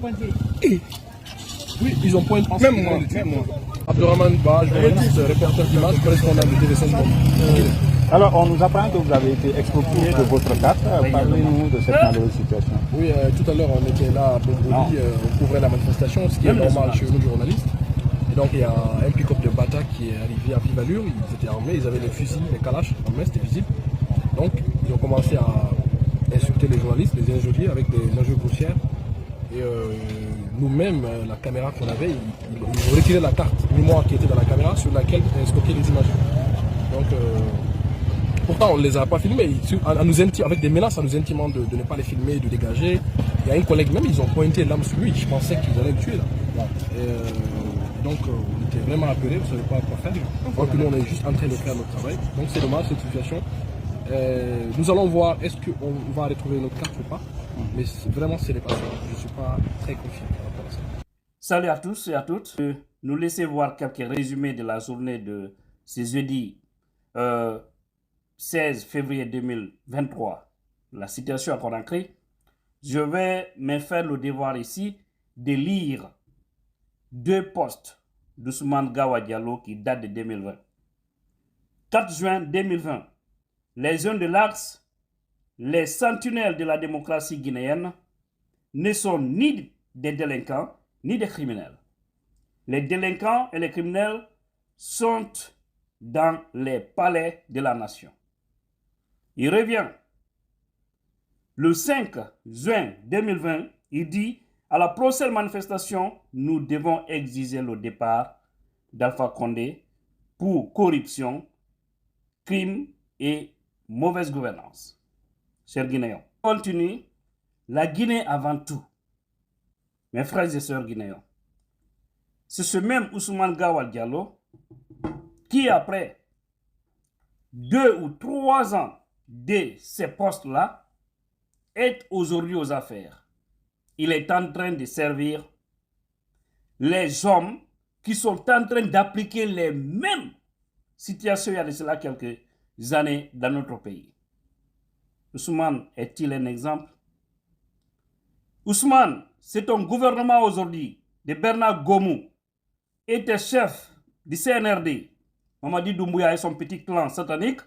pointé. Oui, ils ont pointé. Même moi. Abdurrahman Ba, journaliste, répertoire d'image, correspondant de TV5 Monde. Alors, on nous apprend que vous avez été exproprié de votre carte. Parlez-nous de cette malheureuse situation. Oui, tout à l'heure, on était là à Bongoli, on couvrait la manifestation, ce qui est normal chez nous, journalistes. Et donc, il y a un pick-up de Bata qui est arrivé à vive allure. Ils étaient armés, ils avaient les fusils, les kalash en main, c'était visible. Donc, ils ont commencé à insulter les journalistes, les injurier avec des injures grossières. Et nous-mêmes, la caméra qu'on avait, ils ont retiré la carte mémoire qui était dans la caméra sur laquelle stockaient les images. Donc, pourtant, on ne les a pas filmés, avec des menaces en nous intimant de ne pas les filmer, de dégager. Il y a un collègue même, ils ont pointé l'arme sur lui, je pensais qu'ils allaient le tuer là. Donc, on était vraiment apeurés, on ne savait pas quoi faire. Donc, nous, on est juste en train de faire notre travail. Donc, c'est dommage cette situation. Nous allons voir est-ce qu'on va retrouver notre carte ou pas. Mais vraiment, ce n'est pas ça. Je ne suis pas très confiant par rapport à ça. Salut à tous et à toutes. Nous laissez voir quelques résumés de la journée de ce jeudi 16 février 2023. La situation à Conakry. Je vais me faire le devoir ici de lire deux posts d'Ousmane Gawa Diallo qui datent de 2020. 4 juin 2020. Les jeunes de l'Axe, les sentinelles de la démocratie guinéenne, ne sont ni des délinquants ni des criminels. Les délinquants et les criminels sont dans les palais de la nation. Il revient le 5 juin 2020, il dit à la prochaine manifestation, nous devons exiger le départ d'Alpha Condé pour corruption, crime et mauvaise gouvernance. Chers Guinéens, continue la Guinée avant tout. Mes frères et sœurs guinéens, c'est ce même Ousmane Gawa Diallo qui, après 2 ou 3 ans de ces postes-là, est aujourd'hui aux affaires. Il est en train de servir les hommes qui sont en train d'appliquer les mêmes situations il y a de cela quelques années dans notre pays. Ousmane est-il un exemple? Ousmane, c'est un gouvernement aujourd'hui de Bernard Gomou, était chef du CNRD, Mamadi Doumbouya et son petit clan satanique.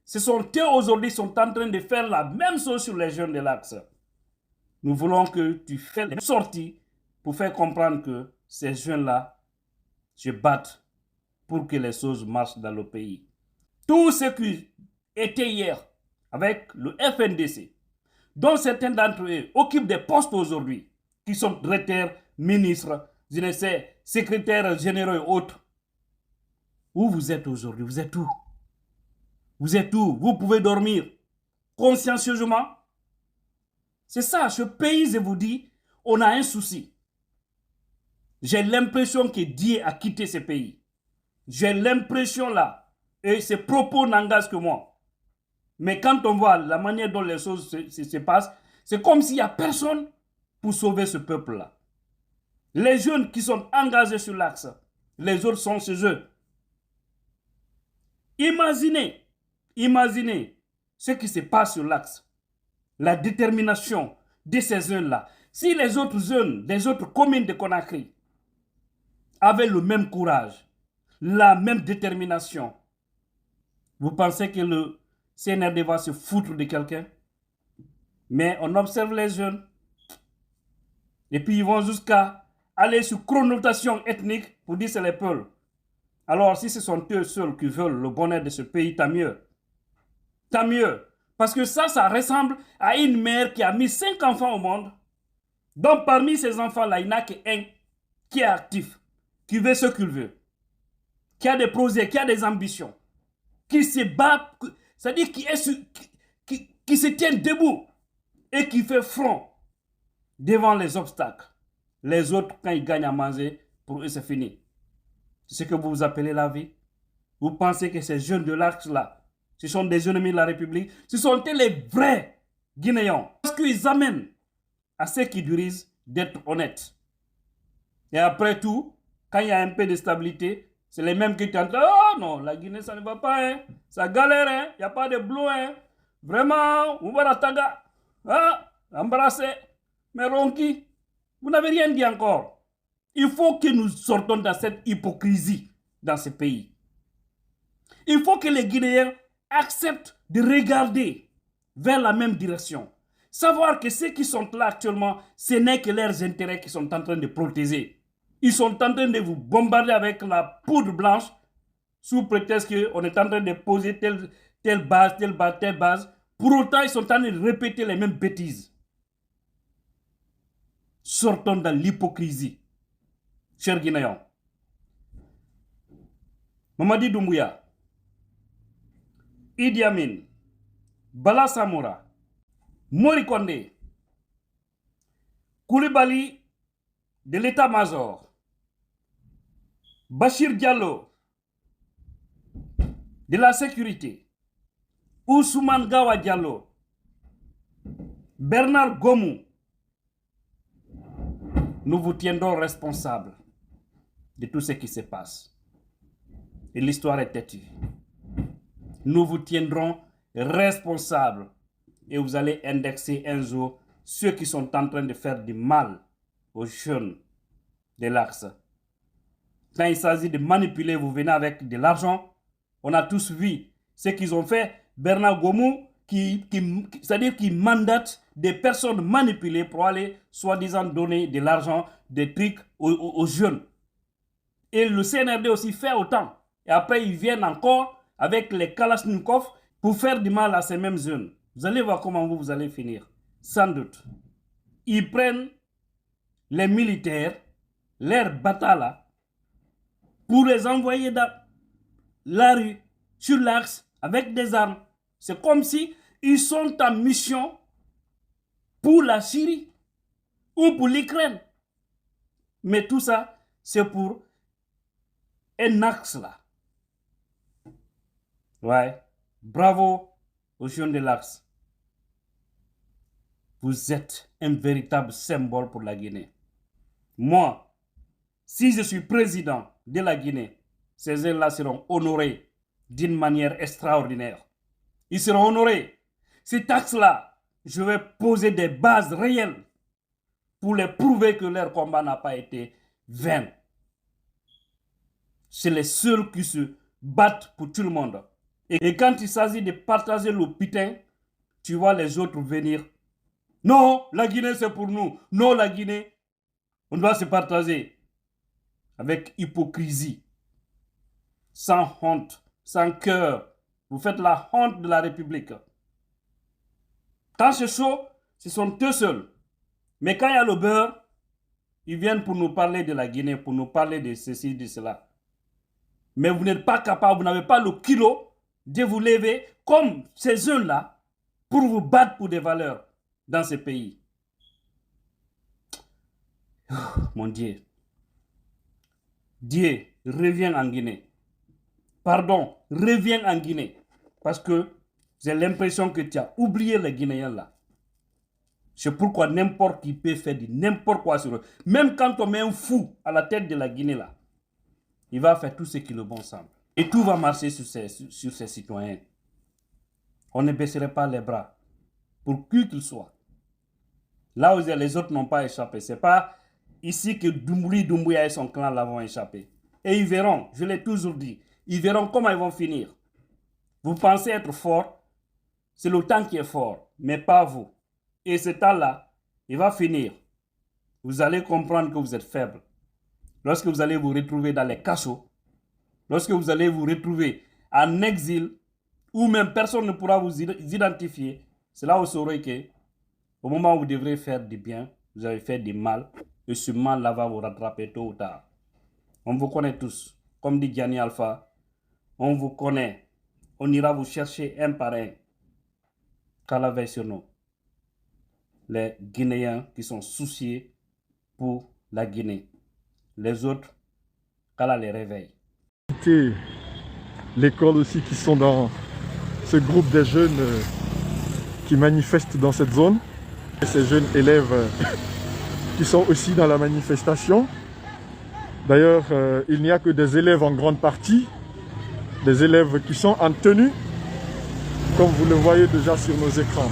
Ce sont eux aujourd'hui qui sont en train de faire la même chose sur les jeunes de l'Axe. Nous voulons que tu fasses des sorties pour faire comprendre que ces jeunes-là se battent pour que les choses marchent dans le pays. Tous ceux qui étaient hier avec le FNDC, dont certains d'entre eux occupent des postes aujourd'hui, qui sont directeurs, ministres, je ne sais, secrétaires généraux et autres. Où vous êtes aujourd'hui? Vous êtes où? Vous êtes où? Vous pouvez dormir consciencieusement? C'est ça, ce pays, je vous dis, on a un souci. J'ai l'impression que Dieu a quitté ce pays. J'ai l'impression là, et ces propos n'engagent que moi. Mais quand on voit la manière dont les choses se passent, c'est comme s'il n'y a personne pour sauver ce peuple-là. Les jeunes qui sont engagés sur l'Axe, les autres sont chez eux. Imaginez ce qui se passe sur l'Axe. La détermination de ces jeunes-là. Si les autres jeunes des autres communes de Conakry avaient le même courage, la même détermination, vous pensez que le CNRD va se foutre de quelqu'un? Mais on observe les jeunes. Et puis ils vont jusqu'à aller sur connotation ethnique pour dire c'est les peuples. Alors si ce sont eux seuls qui veulent le bonheur de ce pays, tant mieux. Tant mieux. Parce que ça ressemble à une mère qui a mis 5 enfants au monde. Donc parmi ces enfants-là, il n'y en a qu'un qui est actif, qui veut ce qu'il veut, qui a des projets, qui a des ambitions, qui se bat, c'est-à-dire qui se tient debout et qui fait front devant les obstacles. Les autres, quand ils gagnent à manger, pour eux c'est fini. C'est ce que vous appelez la vie. Vous pensez que ces jeunes de l'Axe-là, ce sont des ennemis de la République? Ce sont les vrais Guinéens. Parce qu'ils amènent à ceux qui dirigent d'être honnêtes. Et après tout, quand il y a un peu de stabilité, c'est les mêmes qui tentent. Oh non, la Guinée, ça ne va pas. Hein. Ça galère. Hein. Il n'y a pas de boulot. Hein. Vraiment, Oubarataga. Ah, embrasser. Mais Ronki. Vous n'avez rien dit encore. Il faut que nous sortons de cette hypocrisie dans ce pays. Il faut que les Guinéens acceptent de regarder vers la même direction. Savoir que ceux qui sont là actuellement, ce n'est que leurs intérêts qui sont en train de protéger. Ils sont en train de vous bombarder avec la poudre blanche sous prétexte qu'on est en train de poser telle base, telle base, telle base. Pour autant, ils sont en train de répéter les mêmes bêtises. Sortons de l'hypocrisie. Chers Guinéens, Mamadi Doumbouya, Idi Amin, Bala Samoura, Mori Kondé, Koulibaly de l'état-major, Bachir Diallo de la sécurité, Ousmane Gawa Diallo, Bernard Gomou, nous vous tiendrons responsables de tout ce qui se passe. Et l'histoire est têtue. Nous vous tiendrons responsables et vous allez indexer un jour ceux qui sont en train de faire du mal aux jeunes de l'Axe. Quand il s'agit de manipuler, vous venez avec de l'argent. On a tous vu ce qu'ils ont fait. Bernard Gomou, c'est-à-dire qui mandate des personnes manipulées pour aller soi-disant donner de l'argent, des trucs aux jeunes. Et le CNRD aussi fait autant. Et après, ils viennent encore avec les Kalachnikov pour faire du mal à ces mêmes jeunes. Vous allez voir comment vous allez finir. Sans doute. Ils prennent les militaires, leurs batailles là, pour les envoyer dans la rue, sur l'axe, avec des armes. C'est comme si ils sont en mission pour la Syrie ou pour l'Ukraine. Mais tout ça, c'est pour un axe là. Ouais. Bravo aux jeunes de l'axe. Vous êtes un véritable symbole pour la Guinée. Moi, si je suis président de la Guinée, ces jeunes-là seront honorés d'une manière extraordinaire. Ils seront honorés. Cet axe-là, je vais poser des bases réelles pour les prouver que leur combat n'a pas été vain. C'est les seuls qui se battent pour tout le monde. Et quand il s'agit de partager le putain, tu vois les autres venir. Non, la Guinée c'est pour nous. Non, la Guinée, on doit se partager. Avec hypocrisie, sans honte, sans cœur. Vous faites la honte de la République. Quand c'est chaud, ce sont eux seuls. Mais quand il y a le beurre, ils viennent pour nous parler de la Guinée, pour nous parler de ceci, de cela. Mais vous n'êtes pas capable, vous n'avez pas le kilo de vous lever comme ces jeunes-là pour vous battre pour des valeurs dans ce pays. Oh, mon Dieu. Dieu, reviens en Guinée. Pardon, reviens en Guinée. Parce que j'ai l'impression que tu as oublié les Guinéens là. C'est pourquoi n'importe qui peut faire n'importe quoi sur eux. Même quand on met un fou à la tête de la Guinée là, il va faire tout ce qui le bon semble. Et tout va marcher sur ces citoyens. On ne baisserait pas les bras. Pour qui qu'ils soient. Là où les autres n'ont pas échappé. Ce n'est pas ici que Doumbouya et son clan l'avont échappé. Et ils verront, je l'ai toujours dit, ils verront comment ils vont finir. Vous pensez être fort, c'est le temps qui est fort, mais pas vous. Et ce temps-là, il va finir. Vous allez comprendre que vous êtes faible. Lorsque vous allez vous retrouver dans les cachots, lorsque vous allez vous retrouver en exil, où même personne ne pourra vous identifier, c'est là où vous saurez que, au moment où vous devrez faire du bien, vous avez fait du mal, et ce mal-là va vous rattraper tôt ou tard. On vous connaît tous. Comme dit Gianni Alpha, on vous connaît. On ira vous chercher un par un. Qu'à la veille sur nous. Les Guinéens qui sont souciés pour la Guinée. Les autres, qu'Allah les réveille. L'école aussi qui sont dans ce groupe des jeunes qui manifestent dans cette zone. Et ces jeunes élèves qui sont aussi dans la manifestation. D'ailleurs, il n'y a que des élèves en grande partie, des élèves qui sont en tenue, comme vous le voyez déjà sur nos écrans.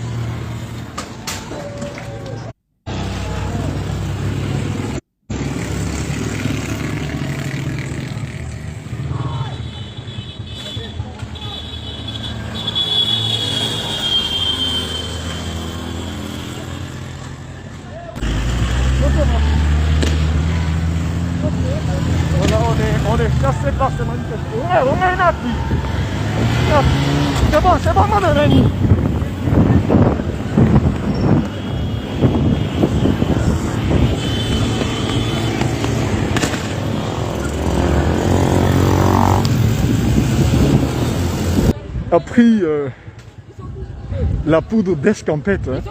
Voilà, on est cassé par ces manifestants. Ouais, on est là, c'est bon, mon ami. A pris la poudre d'escampette. Hein.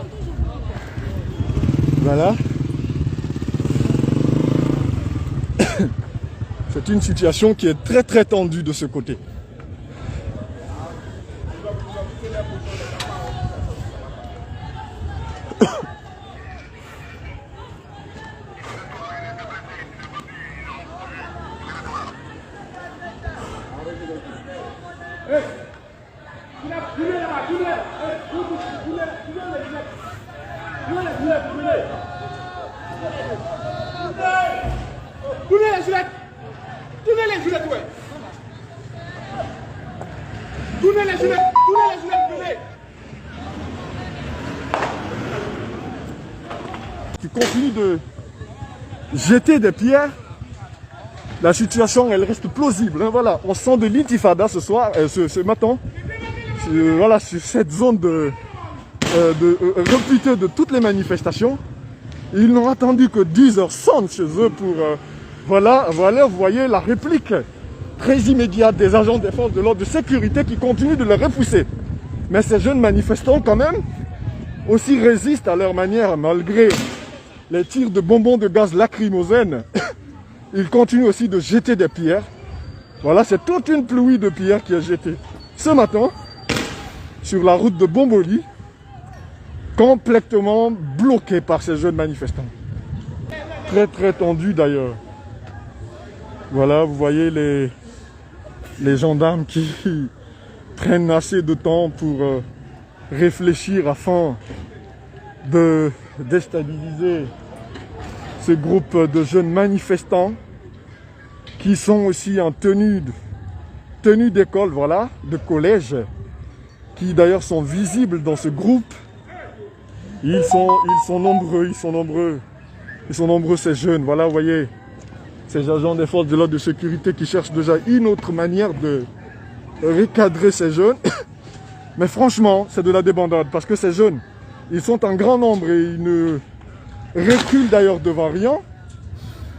Voilà. C'est une situation qui est très très tendue de ce côté. Qui continue de jeter des pierres, la situation elle reste plausible. Hein, voilà, on sent de l'intifada ce soir, ce matin, voilà, sur cette zone réputée de toutes les manifestations. Ils n'ont attendu que 10h sonne chez eux pour, voilà, vous voyez la réplique très immédiate des agents des forces de l'ordre de sécurité qui continuent de les repousser. Mais ces jeunes manifestants quand même aussi résistent à leur manière malgré les tirs de bonbons de gaz lacrymogène. Ils continuent aussi de jeter des pierres. Voilà, c'est toute une pluie de pierres qui est jetée ce matin sur la route de Bomboli, complètement bloquée par ces jeunes manifestants. Très très tendu d'ailleurs. Voilà, vous voyez les gendarmes qui prennent assez de temps pour réfléchir afin de déstabiliser ce groupe de jeunes manifestants qui sont aussi en tenue d'école, voilà, de collège, qui d'ailleurs sont visibles dans ce groupe. Ils sont nombreux ces jeunes, voilà, vous voyez, ces agents des forces de l'ordre de sécurité qui cherchent déjà une autre manière de recadrer ces jeunes. Mais franchement, c'est de la débandade parce que ces jeunes, ils sont en grand nombre et ils ne reculent d'ailleurs devant rien.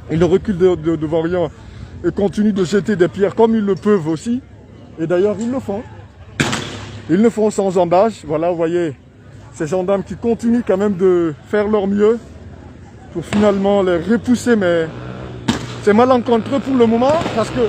Ils ne reculent devant rien et continuent de jeter des pierres comme ils le peuvent aussi. Et d'ailleurs, ils le font. Ils le font sans embâche. Voilà, vous voyez, ces gendarmes qui continuent quand même de faire leur mieux pour finalement les repousser. Mais c'est malencontreux pour le moment parce que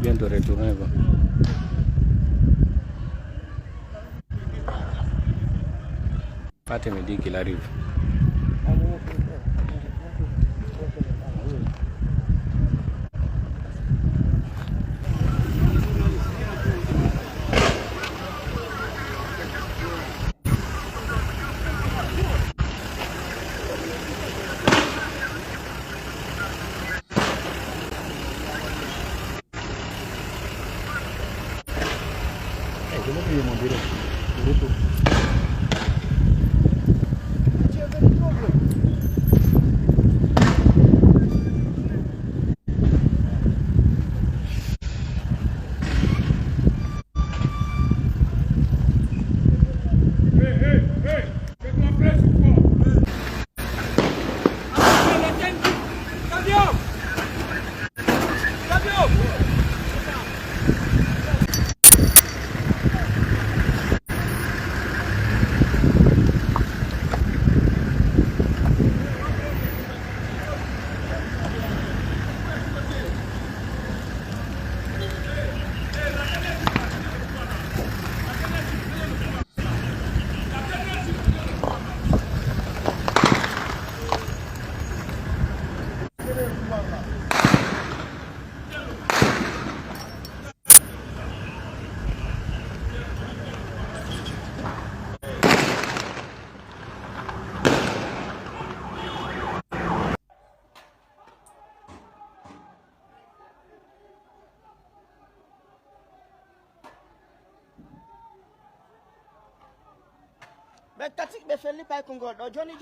bientôt retourner. Pate me dit qu'il arrive. be tatik be felli pay ko ngol do joni